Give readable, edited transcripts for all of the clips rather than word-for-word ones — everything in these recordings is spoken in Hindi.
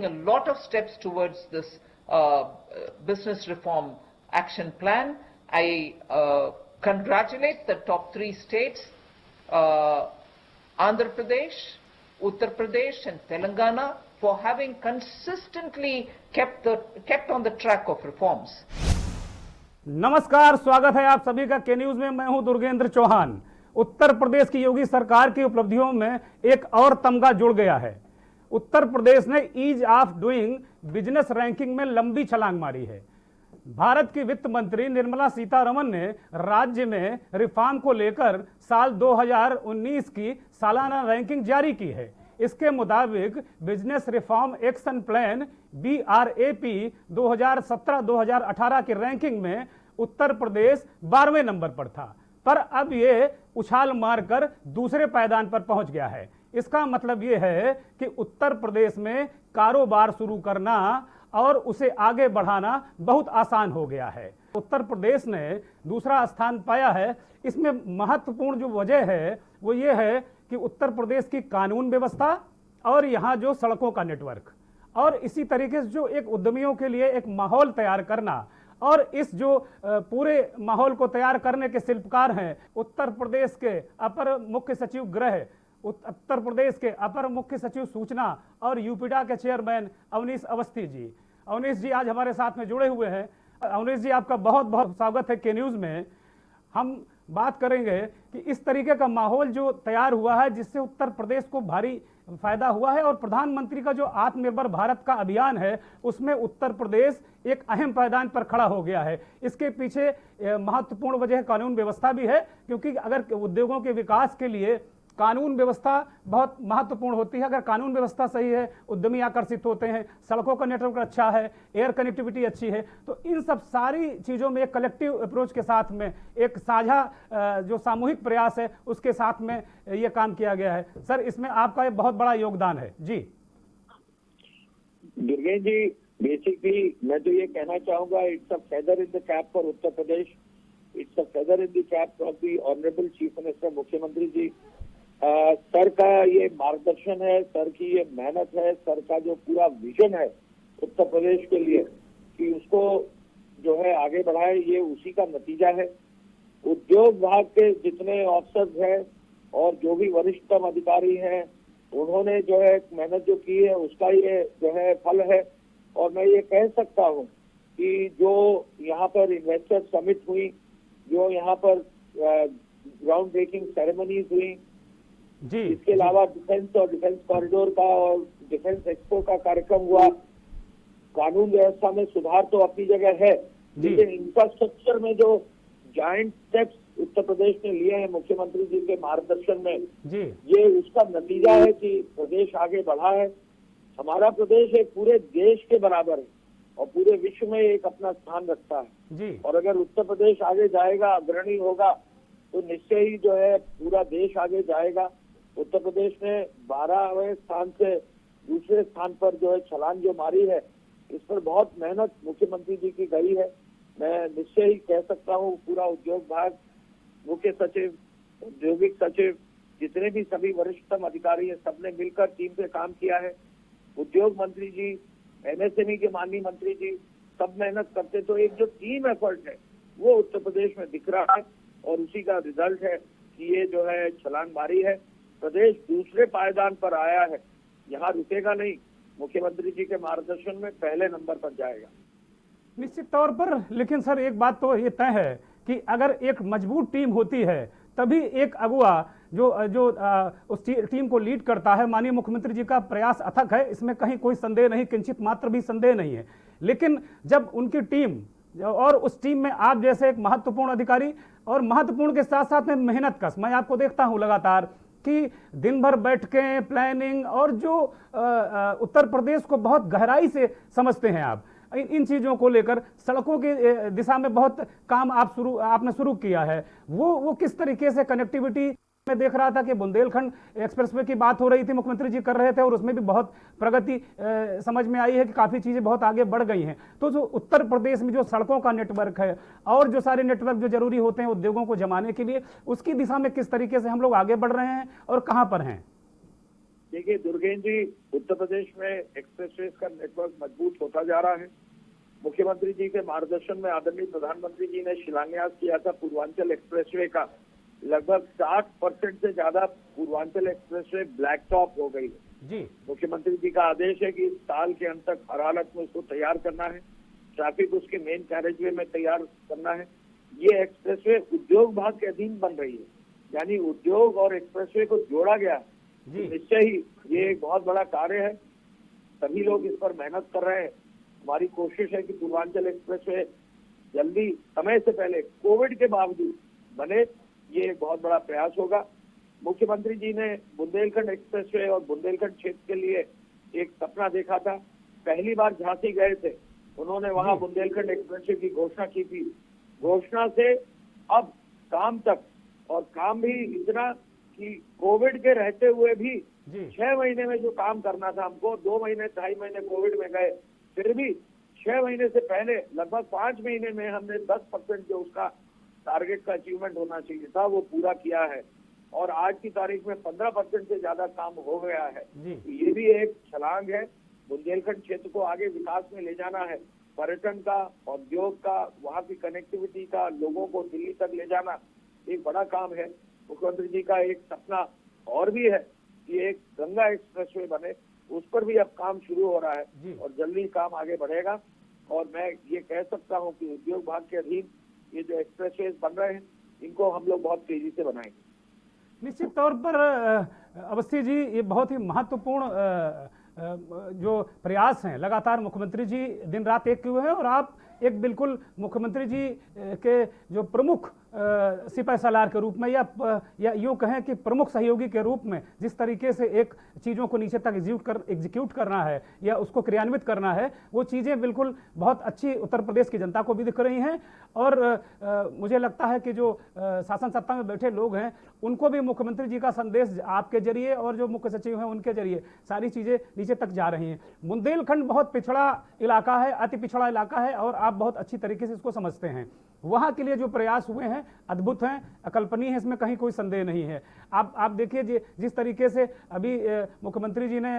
a lot of steps towards this business reform action plan. I congratulate the top 3 states, Andhra Pradesh, Uttar Pradesh and Telangana for having consistently kept on the track of reforms. नमस्कार, स्वागत है आप सभी का के न्यूज में। मैं हूं दुर्गेंद्र चौहान। उत्तर प्रदेश की योगी सरकार की उपलब्धियों में एक और तमगा जुड़ गया है। उत्तर प्रदेश ने ease of doing business ranking में लंबी छलांग मारी है। भारत की वित्त मंत्री निर्मला सीतारमण ने राज्य में रिफॉर्म को लेकर साल 2019 की सालाना रैंकिंग जारी की है। इसके मुताबिक business reform action plan BRAP 2017-2018 की रैंकिंग में उत्तर प्रदेश 12वें नंबर पर था, पर अब ये उछाल मारकर दूसरे पायदान पर पहुंच गया है। इसका मतलब ये है कि उत्तर प्रदेश में कारोबार शुरू करना और उसे आगे बढ़ाना बहुत आसान हो गया है। उत्तर प्रदेश ने दूसरा स्थान पाया है। इसमें महत्वपूर्ण जो वजह है वो ये है कि उत्तर प्रदेश की कानून व्यवस्था और यहाँ जो सड़कों का नेटवर्क और इसी तरीके से जो एक उद्यमियों के लिए एक माहौल तैयार करना, और इस जो पूरे माहौल को तैयार करने के शिल्पकार हैं उत्तर प्रदेश के अपर मुख्य सचिव गृह, उत्तर प्रदेश के अपर मुख्य सचिव सूचना और यूपीडा के चेयरमैन अवनीश अवस्थी जी। अवनीश जी आज हमारे साथ में जुड़े हुए हैं। अवनीश जी, आपका बहुत बहुत स्वागत है के न्यूज़ में। हम बात करेंगे कि इस तरीके का माहौल जो तैयार हुआ है जिससे उत्तर प्रदेश को भारी फायदा हुआ है, और प्रधानमंत्री का जो आत्मनिर्भर भारत का अभियान है उसमें उत्तर प्रदेश एक अहम पायदान पर खड़ा हो गया है। इसके पीछे महत्वपूर्ण वजह कानून व्यवस्था भी है, क्योंकि अगर उद्योगों के विकास के लिए कानून व्यवस्था बहुत महत्वपूर्ण होती है। अगर कानून व्यवस्था सही है, उद्यमी आकर्षित होते हैं, सड़कों का नेटवर्क अच्छा है, एयर कनेक्टिविटी अच्छी है, तो इन सब सारी चीज़ों में एक कलेक्टिव अप्रोच के साथ में एक साझा जो सामूहिक प्रयास है उसके साथ में ये काम किया गया है। सर, इसमें आपका एक बहुत बड़ा योगदान है जी। दुर्गेश जी, बेसिकली मैं तो ये कहना चाहूंगा, it's a feather in the cap for Uttar Pradesh, it's a feather in the cap of the honourable chief minister मुख्यमंत्री जी। सर का ये मार्गदर्शन है, सर की ये मेहनत है, सर का जो पूरा विजन है उत्तर प्रदेश के लिए कि उसको जो है आगे बढ़ाए, ये उसी का नतीजा है। उद्योग विभाग के जितने ऑफिसर्स हैं और जो भी वरिष्ठतम अधिकारी हैं उन्होंने जो है मेहनत जो की है उसका ये जो है फल है। और मैं ये कह सकता हूँ कि जो यहाँ पर इन्वेस्टर समिट हुई, जो यहाँ पर ग्राउंड ब्रेकिंग सेरेमनीज हुई जी, इसके अलावा डिफेंस और डिफेंस कॉरिडोर का और डिफेंस एक्सपो का कार्यक्रम हुआ, कानून व्यवस्था में सुधार तो अपनी जगह है, लेकिन इंफ्रास्ट्रक्चर में जो जायंट स्टेप्स उत्तर प्रदेश ने लिए हैं मुख्यमंत्री जी के मार्गदर्शन में जी, ये उसका नतीजा है कि प्रदेश आगे बढ़ा है। हमारा प्रदेश एक पूरे देश के बराबर है और पूरे विश्व में एक अपना स्थान रखता है जी। और अगर उत्तर प्रदेश आगे जाएगा, अग्रणी होगा, तो निश्चय ही जो है पूरा देश आगे जाएगा। उत्तर प्रदेश ने 12वें स्थान से दूसरे स्थान पर जो है छलांग जो मारी है, इस पर बहुत मेहनत मुख्यमंत्री जी की गई है। मैं निश्चय ही कह सकता हूँ पूरा उद्योग विभाग, मुख्य सचिव, औद्योगिक सचिव, जितने भी सभी वरिष्ठतम अधिकारी हैं, सबने मिलकर टीम से काम किया है। उद्योग मंत्री जी, MSME के माननीय मंत्री जी सब मेहनत करते, तो एक जो टीम एफर्ट है वो उत्तर प्रदेश में दिख रहा है और उसी का रिजल्ट है कि ये जो है छलांग मारी है। प्रदेश दूसरे पायदान पर आया है, यहाँ रुकेगा नहीं, मुख्यमंत्री जी के मार्गदर्शन में पहले नंबर पर जाएगा निश्चित तौर पर। लेकिन सर, एक बात तो ये तय है कि अगर एक मजबूत टीम होती है तभी एक अगुवा जो उस टीम को लीड करता है। माननीय मुख्यमंत्री जी का प्रयास अथक है, इसमें कहीं कोई संदेह नहीं, किंचित मात्र भी संदेह नहीं है। लेकिन जब उनकी टीम और उस टीम में आप जैसे एक महत्वपूर्ण अधिकारी और महत्वपूर्ण के साथ साथ में मेहनत कश, मैं आपको देखता हूं लगातार कि दिन भर बैठ के प्लानिंग और जो उत्तर प्रदेश को बहुत गहराई से समझते हैं आप, इन चीज़ों को लेकर सड़कों की दिशा में बहुत काम आपने शुरू किया है। वो किस तरीके से कनेक्टिविटी मैं देख रहा था कि बुंदेलखंड एक्सप्रेसवे की बात हो रही थी, मुख्यमंत्री जी कर रहे थे और उसमें भी बहुत प्रगति समझ में आई है कि काफ़ी चीज़ें बहुत आगे बढ़ गई हैं। तो जो उत्तर प्रदेश में जो सड़कों का नेटवर्क है और जो सारे नेटवर्क जो जरूरी होते हैं उद्योगों को जमाने के लिए, उसकी दिशा में किस तरीके से हम लोग आगे बढ़ रहे हैं और कहाँ पर हैं? देखिए दुर्गेन जी, उत्तर प्रदेश में एक्सप्रेसवेज का नेटवर्क मजबूत होता जा रहा है। मुख्यमंत्री जी के मार्गदर्शन में आदरणीय प्रधानमंत्री जी ने शिलान्यास किया था पूर्वांचल एक्सप्रेसवे का। लगभग 60% से ज्यादा पूर्वांचल एक्सप्रेसवे ब्लैक टॉप हो गई है। जी मुख्यमंत्री जी का आदेश है कि इस साल के अंत तक हर हालत में उसको तैयार करना है, ट्रैफिक उसके मेन कैरेजवे में तैयार करना है। ये एक्सप्रेसवे उद्योग विभाग के अधीन बन रही है, यानी उद्योग और एक्सप्रेसवे को जोड़ा गया। जी निश्चय ही ये एक बहुत बड़ा कार्य है, सभी लोग इस पर मेहनत कर रहे हैं। हमारी कोशिश है कि पूर्वांचल एक्सप्रेसवे जल्दी समय से पहले कोविड के बावजूद बने, ये एक बहुत बड़ा प्रयास होगा। मुख्यमंत्री जी ने बुंदेलखंड एक्सप्रेसवे और बुंदेलखंड क्षेत्र के लिए एक सपना देखा था। पहली बार झांसी गए थे, उन्होंने वहां बुंदेलखंड एक्सप्रेसवे की घोषणा की थी। घोषणा से अब काम तक, और काम भी इतना कि कोविड के रहते हुए भी जी 6 महीने में जो काम करना था हमको, 2 महीने 2.5 महीने कोविड में गए, फिर भी 6 महीने से पहले लगभग 5 महीने में हमने 10% जो उसका टारगेट का अचीवमेंट होना चाहिए था वो पूरा किया है। और आज की तारीख में 15% से ज्यादा काम हो गया है। जी ये भी एक छलांग है। बुंदेलखंड क्षेत्र को आगे विकास में ले जाना है, पर्यटन का, उद्योग का, वहाँ की कनेक्टिविटी का, लोगों को दिल्ली तक ले जाना एक बड़ा काम है। मुख्यमंत्री जी का एक सपना और भी है कि एक गंगा एक्सप्रेसवे बने, उस पर भी अब काम शुरू हो रहा जी। है और जल्दी काम आगे बढ़ेगा। और मैं ये कह सकता हूँ कि उद्योग विभाग के अधीन ये जो एक्सप्रेसवेज बन रहे हैं, इनको हम लोग बहुत तेजी से बनाएंगे। निश्चित तौर पर अवस्थी जी, ये बहुत ही महत्वपूर्ण जो प्रयास हैं लगातार मुख्यमंत्री जी दिन रात एक किए हुए हैं, और आप एक बिल्कुल मुख्यमंत्री जी के जो प्रमुख सिपह सलार के रूप में या यूँ कहें कि प्रमुख सहयोगी के रूप में जिस तरीके से एक चीज़ों को नीचे तक एग्जीक्यूट करना है या उसको क्रियान्वित करना है, वो चीज़ें बिल्कुल बहुत अच्छी उत्तर प्रदेश की जनता को भी दिख रही हैं। और मुझे लगता है कि जो शासन सत्ता में बैठे लोग हैं उनको भी मुख्यमंत्री जी का संदेश आपके जरिए और जो मुख्य सचिव हैं उनके जरिए सारी चीज़ें नीचे तक जा रही हैं। बुंदेलखंड बहुत पिछड़ा इलाका है, अति पिछड़ा इलाका है, और आप बहुत अच्छी तरीके से इसको समझते हैं। वहाँ के लिए जो प्रयास हुए हैं अद्भुत हैं, अकल्पनीय है, इसमें कहीं कोई संदेह नहीं है। आप देखिए जिस तरीके से अभी मुख्यमंत्री जी ने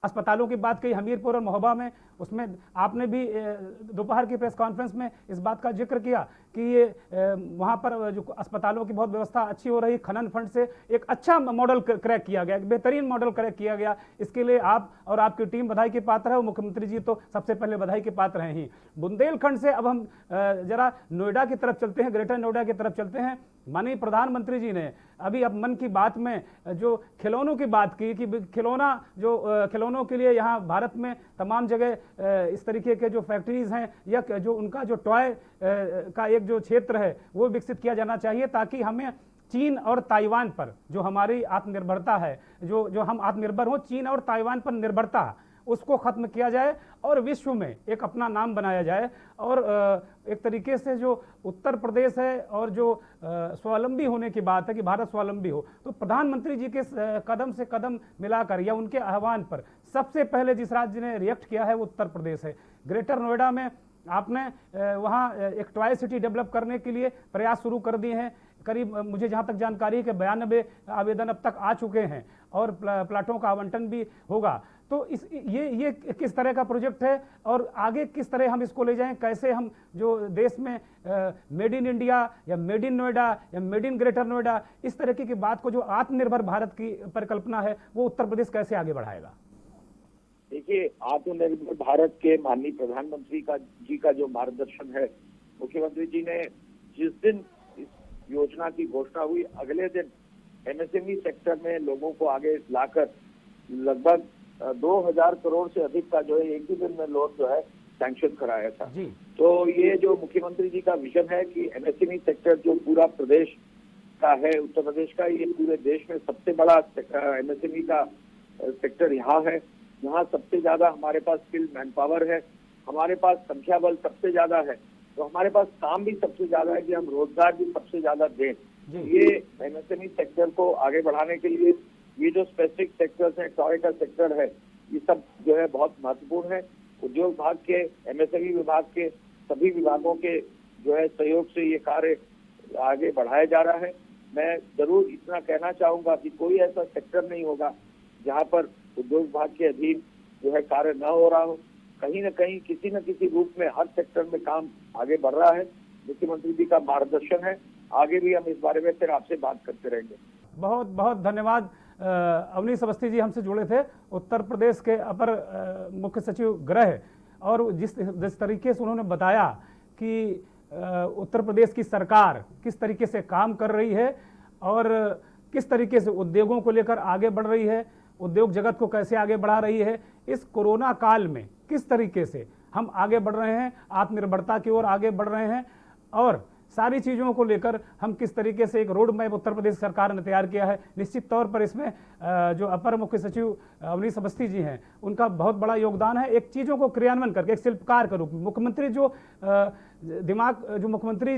अस्पतालों की बात कही हमीरपुर और महोबा में, उसमें आपने भी दोपहर की प्रेस कॉन्फ्रेंस में इस बात का जिक्र किया कि ये वहाँ पर जो अस्पतालों की बहुत व्यवस्था अच्छी हो रही, खनन फंड से एक अच्छा मॉडल क्रैक किया गया, एक बेहतरीन मॉडल क्रैक किया गया। इसके लिए आप और आपकी टीम बधाई के पात्र है, और मुख्यमंत्री जी तो सबसे पहले बधाई के पात्र हैं ही। बुंदेलखंड से अब हम जरा नोएडा की तरफ चलते हैं, ग्रेटर नोएडा की तरफ चलते हैं। माननीय प्रधानमंत्री जी ने अभी अब मन की बात में जो खिलौनों की बात की कि खिलौनों के लिए यहाँ भारत में तमाम जगह इस तरीके के जो फैक्ट्रीज हैं या जो उनका जो टॉय का एक जो क्षेत्र है वो विकसित किया जाना चाहिए, ताकि हमें चीन और ताइवान पर जो हमारी आत्मनिर्भरता है, जो हम आत्मनिर्भर हों, चीन और ताइवान पर निर्भरता उसको खत्म किया जाए और विश्व में एक अपना नाम बनाया जाए। और एक तरीके से जो उत्तर प्रदेश है और जो स्वावलंबी होने की बात है कि भारत स्वावलंबी हो, तो प्रधानमंत्री जी के कदम से कदम मिलाकर या उनके आह्वान पर सबसे पहले जिस राज्य ने रिएक्ट किया है वो उत्तर प्रदेश है। ग्रेटर नोएडा में आपने वहाँ एक टॉय सिटी डेवलप करने के लिए प्रयास शुरू कर दिए हैं। करीब मुझे जहाँ तक जानकारी है कि 92 आवेदन अब तक आ चुके हैं और प्लाटों का आवंटन भी होगा। तो ये किस तरह का प्रोजेक्ट है और आगे किस तरह हम इसको ले जाएं, कैसे हम जो देश में मेड इन इंडिया या मेड इन नोएडा या मेड इन ग्रेटर नोएडा इस तरह की बात को, जो आत्मनिर्भर भारत की परिकल्पना है, वो उत्तर प्रदेश कैसे आगे बढ़ाएगा? देखिए, आत्मनिर्भर भारत के माननीय प्रधानमंत्री जी का जो मार्गदर्शन है, मुख्यमंत्री जी ने जिस दिन इस योजना की घोषणा हुई, अगले दिन एमएसएमई सेक्टर में लोगों को आगे लाकर लगभग 2000 करोड़ से अधिक का जो है एक ही दिन में लोन जो है सैंक्शन कराया था जी। तो ये जो मुख्यमंत्री जी का विजन है कि एमएसएमई सेक्टर जो पूरा प्रदेश का है, उत्तर प्रदेश का, ये पूरे देश में सबसे बड़ा एमएसएमई का सेक्टर यहाँ है। यहाँ सबसे ज्यादा हमारे पास स्किल्ड मैन पावर है, हमारे पास संख्या बल सबसे ज्यादा है, तो हमारे पास काम भी सबसे ज्यादा है कि हम रोजगार भी सबसे ज्यादा दें। ये एमएसएमई सेक्टर को आगे बढ़ाने के लिए ये जो स्पेसिफिक सेक्टर्स हैं, टॉय का सेक्टर है, ये सब जो है बहुत महत्वपूर्ण है। उद्योग विभाग के, एमएसएमई विभाग के, सभी विभागों के जो है सहयोग से ये कार्य आगे बढ़ाया जा रहा है। मैं जरूर इतना कहना चाहूंगा कि कोई ऐसा सेक्टर नहीं होगा जहाँ पर उद्योग विभाग के अधीन जो है कार्य न हो रहा हो, कहीं न कहीं किसी न किसी रूप में हर सेक्टर में काम आगे बढ़ रहा है। मुख्यमंत्री जी का मार्गदर्शन है, आगे भी हम इस बारे में फिर आपसे बात करते रहेंगे। बहुत बहुत धन्यवाद। अवनीश अवस्थी जी हमसे जुड़े थे, उत्तर प्रदेश के अपर मुख्य सचिव गृह, और जिस तरीके से उन्होंने बताया कि उत्तर प्रदेश की सरकार किस तरीके से काम कर रही है और किस तरीके से उद्योगों को लेकर आगे बढ़ रही है, उद्योग जगत को कैसे आगे बढ़ा रही है, इस कोरोना काल में किस तरीके से हम आगे बढ़ रहे हैं, आत्मनिर्भरता की ओर आगे बढ़ रहे हैं, और सारी चीज़ों को लेकर हम किस तरीके से एक रोड मैप उत्तर प्रदेश सरकार ने तैयार किया है। निश्चित तौर पर इसमें जो अपर मुख्य सचिव अवनीश अवस्थी जी हैं, उनका बहुत बड़ा योगदान है। एक चीज़ों को क्रियान्वयन करके एक शिल्पकार के रूप में मुख्यमंत्री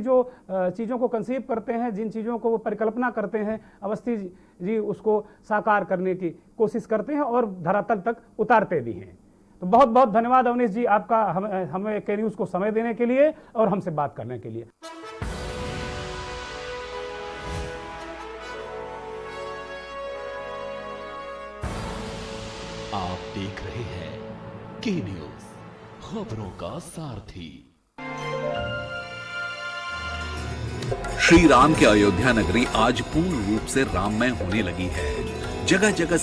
जो चीज़ों को कंसीव करते हैं, जिन चीज़ों को वो परिकल्पना करते हैं, अवस्थी जी उसको साकार करने की कोशिश करते हैं और धरातल तक उतारते भी हैं। तो बहुत बहुत धन्यवाद अवनीश जी आपका हमें के न्यूज़ को समय देने के लिए और हमसे बात करने के लिए। आप देख रहे हैं के न्यूज़, खबरों का सारथी। श्री राम की अयोध्या नगरी आज पूर्ण रूप से राममय होने लगी है। जगह जगह